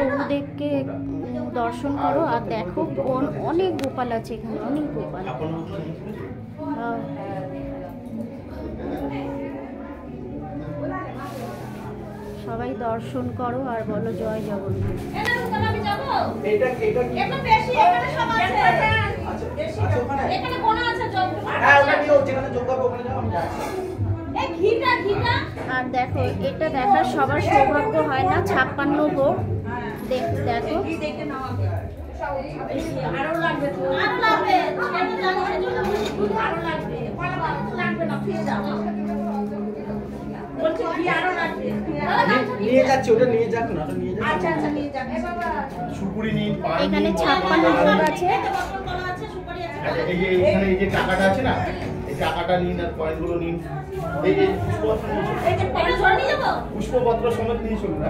গরুদেরকে দর্শন করো আর দেখো অনেক গোপাল আছে এখানে, অনেক গোপাল। সবাই দর্শন করো আর বলো জয় জগন্নাথ। আর দেখো এটা দেখার সবার সৌভাগ্য হয় না, 56 ভোগ দেখো। এখানে 56 ভোগ আছে। এখানে এই যে টাকাটা আছে না, এই টাকাটা নিন আর কয়েনগুলো নিন। এই যে পুষ্পপত্র সমেত নিয়ে চলুন।